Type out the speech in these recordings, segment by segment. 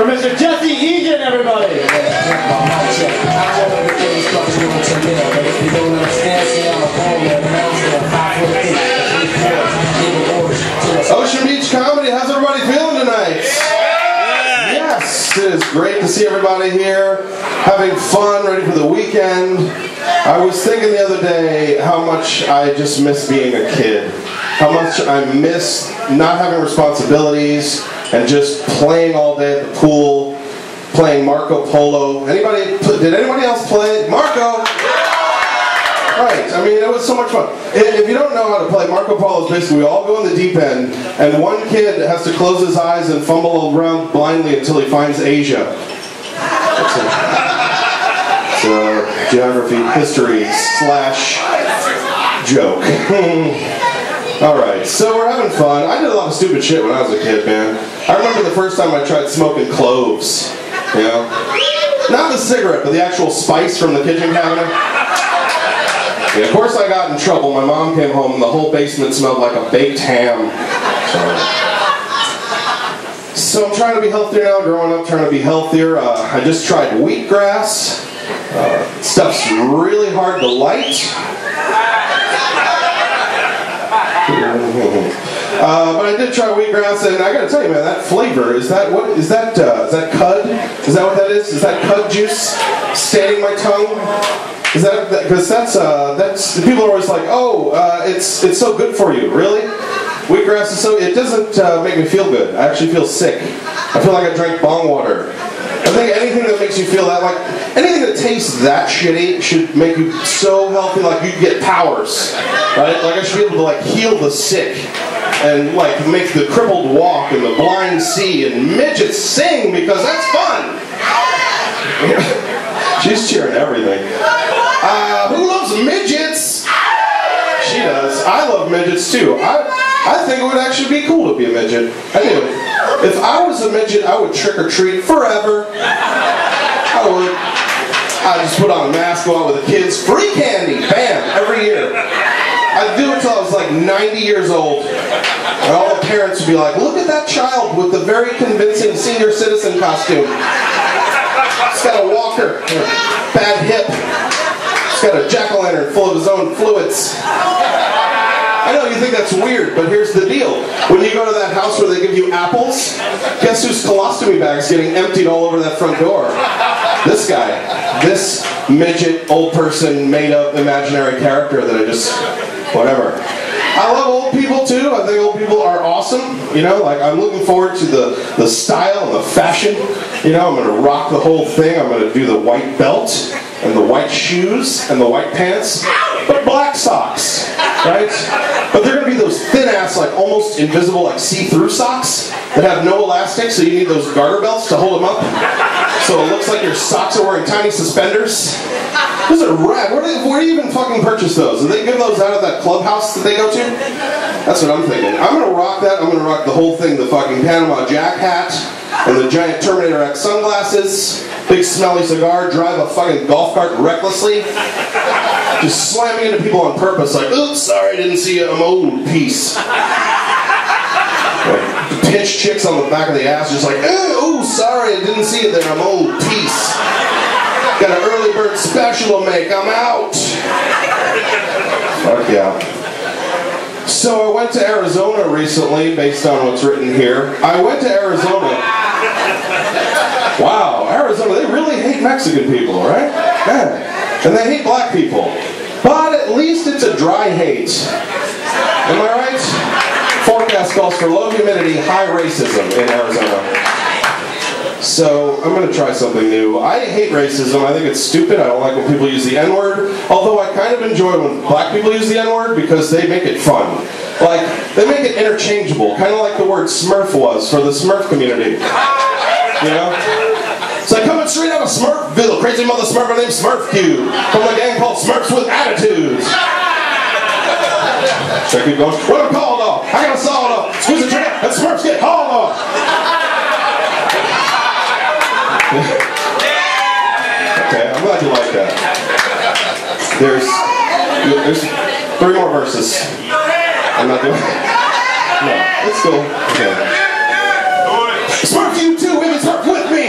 Mr. Jesse Egan, everybody. Ocean Beach Comedy, how's everybody feeling tonight? Yes, it is great to see everybody here, having fun, ready for the weekend. I was thinking the other day how much I just miss being a kid. How much I miss not having responsibilities and just playing all day at the pool, playing Marco Polo. Did anybody else play Marco? Right, I mean, it was so much fun. If you don't know how to play, Marco Polo is basically we all go in the deep end, and one kid has to close his eyes and fumble around blindly until he finds Asia. It's a geography, history / joke. Alright, so we're having fun. I did a lot of stupid shit when I was a kid, man. I remember the first time I tried smoking cloves, you know? Not the cigarette, but the actual spice from the kitchen cabinet. Yeah, of course I got in trouble. My mom came home and the whole basement smelled like a baked ham. So I'm trying to be healthier now, growing up trying to be healthier. I just tried wheatgrass. Stuff's really hard to light. But I did try wheatgrass, and I gotta tell you, man, that flavor, is that cud? Is that what that is? Is that cud juice staining my tongue? Is that, because that's, people are always like, oh, it's so good for you. Really? Wheatgrass is so, it doesn't make me feel good. I actually feel sick. I feel like I drank bong water. I think anything that makes you feel that, like, anything that tastes that shitty should make you so healthy, like you get powers, right? Like I should be able to, like, heal the sick and, like, make the crippled walk and the blind see and midgets sing because that's fun. She's cheering everything. Who loves midgets? She does. I love midgets too. I think it would actually be cool to be a midget. I do. If I was a midget, I would trick or treat forever. I would. I'd just put on a mask, go out with the kids, free candy, bam, every year. I'd do it until I was like 90 years old. And all the parents would be like, look at that child with the very convincing senior citizen costume. He's got a walker, bad hip. He's got a jack-o'-lantern full of his own fluids. I know you think that's weird, but here's the deal. When you go to that house where they give you apples, guess whose colostomy bag's getting emptied all over that front door? This guy. This midget, old person, made-up, imaginary character that I just... whatever. I love old people too. I think old people are awesome. You know, like I'm looking forward to the style and the fashion. You know, I'm going to rock the whole thing. I'm going to do the white belt and the white shoes and the white pants, but black socks, right? But they're going to be those thin-ass, like almost invisible, like see-through socks that have no elastic, so you need those garter belts to hold them up. So it looks like your socks are wearing tiny suspenders. Those are rad. Where do you even fucking purchase those? Do they give those out of that clubhouse that they go to? That's what I'm thinking. I'm going to rock that. I'm going to rock the whole thing. The fucking Panama Jack hat and the giant Terminator X sunglasses. Big smelly cigar. Drive a fucking golf cart recklessly. Just slamming into people on purpose. Like, oops, sorry, I didn't see you. I'm old. Peace. Like, pinch chicks on the back of the ass. Just like, oh, sorry, I didn't see you there. I'm old. Peace. Got an early bird special to make. I'm out. Fuck yeah. So I went to Arizona recently, based on what's written here. I went to Arizona. Wow, Arizona, they really hate Mexican people, right? Yeah. And they hate black people. But at least it's a dry hate. Am I right? Forecast calls for low humidity, high racism in Arizona. So, I'm going to try something new. I hate racism. I think it's stupid. I don't like when people use the N-word. Although I kind of enjoy when black people use the N-word because they make it fun. Like, they make it interchangeable. Kind of like the word Smurf was for the Smurf community. You know? It's like coming straight out of Smurfville. Crazy mother Smurfer named Smurf Q. From a gang called Smurfs with Attitudes. Should I keep going? What I'm called off. I got a sawed off. Squeeze the trigger and Smurfs get hauled off. Okay, I'm glad you like that. There's 3 more verses. I'm not doing it. No, it's cool. Okay. Smurf you too, women, Smurf with me.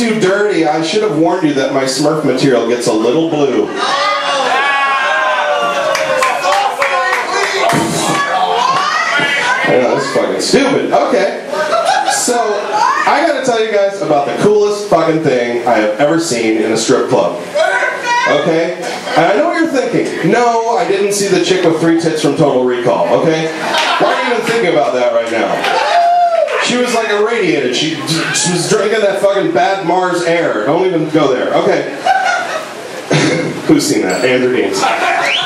too dirty. I should have warned you that my Smurf material gets a little blue. I know, that's fucking stupid. Okay. So, I gotta tell you guys about the coolest fucking thing I have ever seen in a strip club. Okay? And I know what you're thinking. No, I didn't see the chick with 3 tits from Total Recall. Okay? Why are you even thinking about that right now? She was like irradiated. She was drinking that fucking bad Mars air. Don't even go there. Okay. Who's seen that? Andrew Dean's.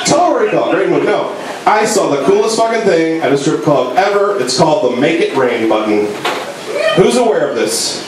Total Recall. Great movie. No. I saw the coolest fucking thing at a strip club ever. It's called the Make It Rain button. Who's aware of this?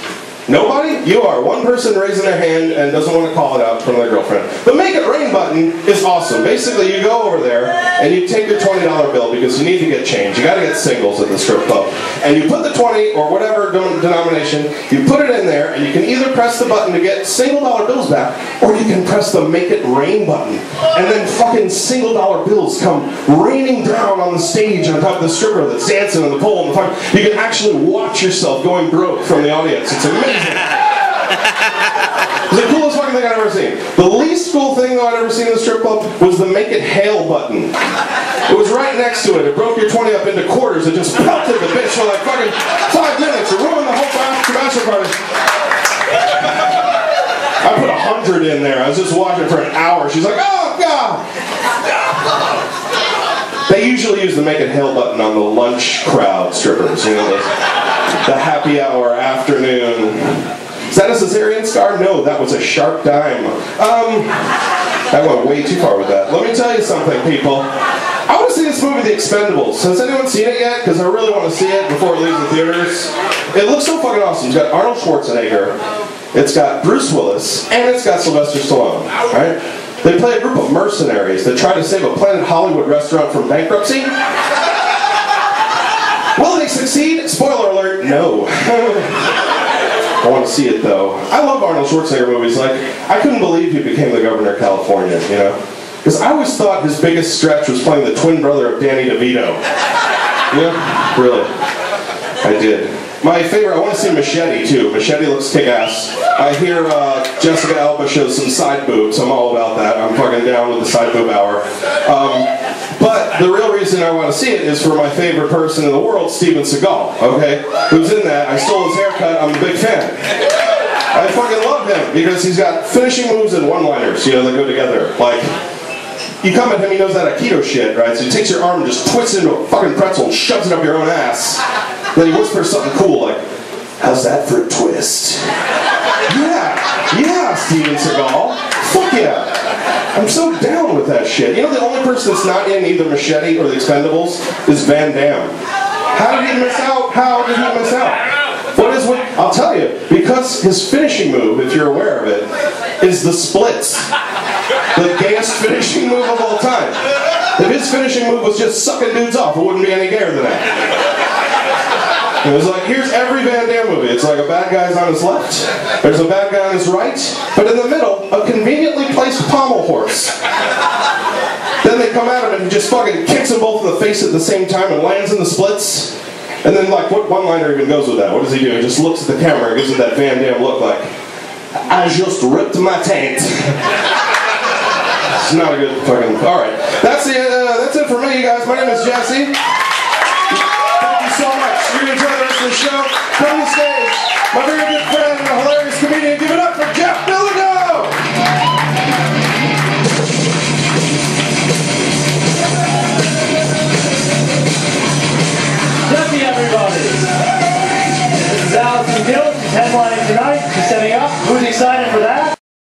Nobody? You are. One person raising their hand and doesn't want to call it out from their girlfriend. The Make It Rain button is awesome. Basically, you go over there and you take your $20 bill because you need to get change. You got to get singles at the strip club. And you put the 20 or whatever denomination, you put it in there and you can either press the button to get single dollar bills back or you can press the Make It Rain button. And then fucking single dollar bills come raining down on the stage on top of the stripper that's dancing on the pole. And you can actually watch yourself going broke from the audience. It's amazing. It's the coolest fucking thing I've ever seen. The least cool thing though I'd ever seen in the strip club was the Make It Hail button. It was right next to it. It broke your 20 up into quarters. It just pelted the bitch for like fucking 5 minutes. It ruined the whole bachelor party. I put 100 in there. I was just watching for an hour. She's like, oh God. They usually use the Make It Hail button on the lunch crowd strippers. You know, the happy hour afternoon. Is that a cesarean scar? No, that was a sharp dime. I went way too far with that. Let me tell you something, people. I want to see this movie, The Expendables. Has anyone seen it yet? Because I really want to see it before it leaves the theaters. It looks so fucking awesome. It's got Arnold Schwarzenegger, it's got Bruce Willis, and it's got Sylvester Stallone. Right? They play a group of mercenaries that try to save a Planet Hollywood restaurant from bankruptcy. Will they succeed? Spoiler alert, no. I want to see it though. I love Arnold Schwarzenegger movies. Like, I couldn't believe he became the governor of California, you know? Because I always thought his biggest stretch was playing the twin brother of Danny DeVito. Yeah, really. I did. My favorite, I want to see Machete too. Machete looks kick-ass. I hear Jessica Alba shows some side boobs. I'm all about that. I'm fucking down with the side boob hour. But the real reason I want to see it is for my favorite person in the world, Steven Seagal, okay? Who's in that. I stole his haircut. I'm a big fan. I fucking love him because he's got finishing moves and one-liners, you know, that go together. Like, you come at him, he knows that Aikido shit, right? So he takes your arm and just twists it into a fucking pretzel and shoves it up your own ass. Then he whispers something cool like, how's that for a twist? Yeah, Steven Seagal. Fuck yeah. I'm so down with that shit. You know, the only person that's not in either Machete or The Expendables is Van Damme. How did he miss out? How did he miss out? I'll tell you, because his finishing move, if you're aware of it, is the splits. The gayest finishing move of all time. If his finishing move was just sucking dudes off, it wouldn't be any gayer than that. It was like, here's every Van Damme movie. It's like a bad guy's on his left, there's a bad guy on his right, but in the middle, a conveniently placed pommel horse. Then they come at him and he just fucking kicks them both in the face at the same time and lands in the splits. And then, like, what one-liner even goes with that? What does he do? He just looks at the camera and gives it that Van Damme look like, I just ripped my taint. It's not a good fucking... Alright, that's it for me, you guys. My name is Jesse. Thank you so much. You're going to enjoy the rest of the show. Come to the stage. My very good friend and a hilarious comedian. Give it up for Jeff Billigo! Jesse, everybody. This is Allison Gill. She's headlining tonight. She's setting up.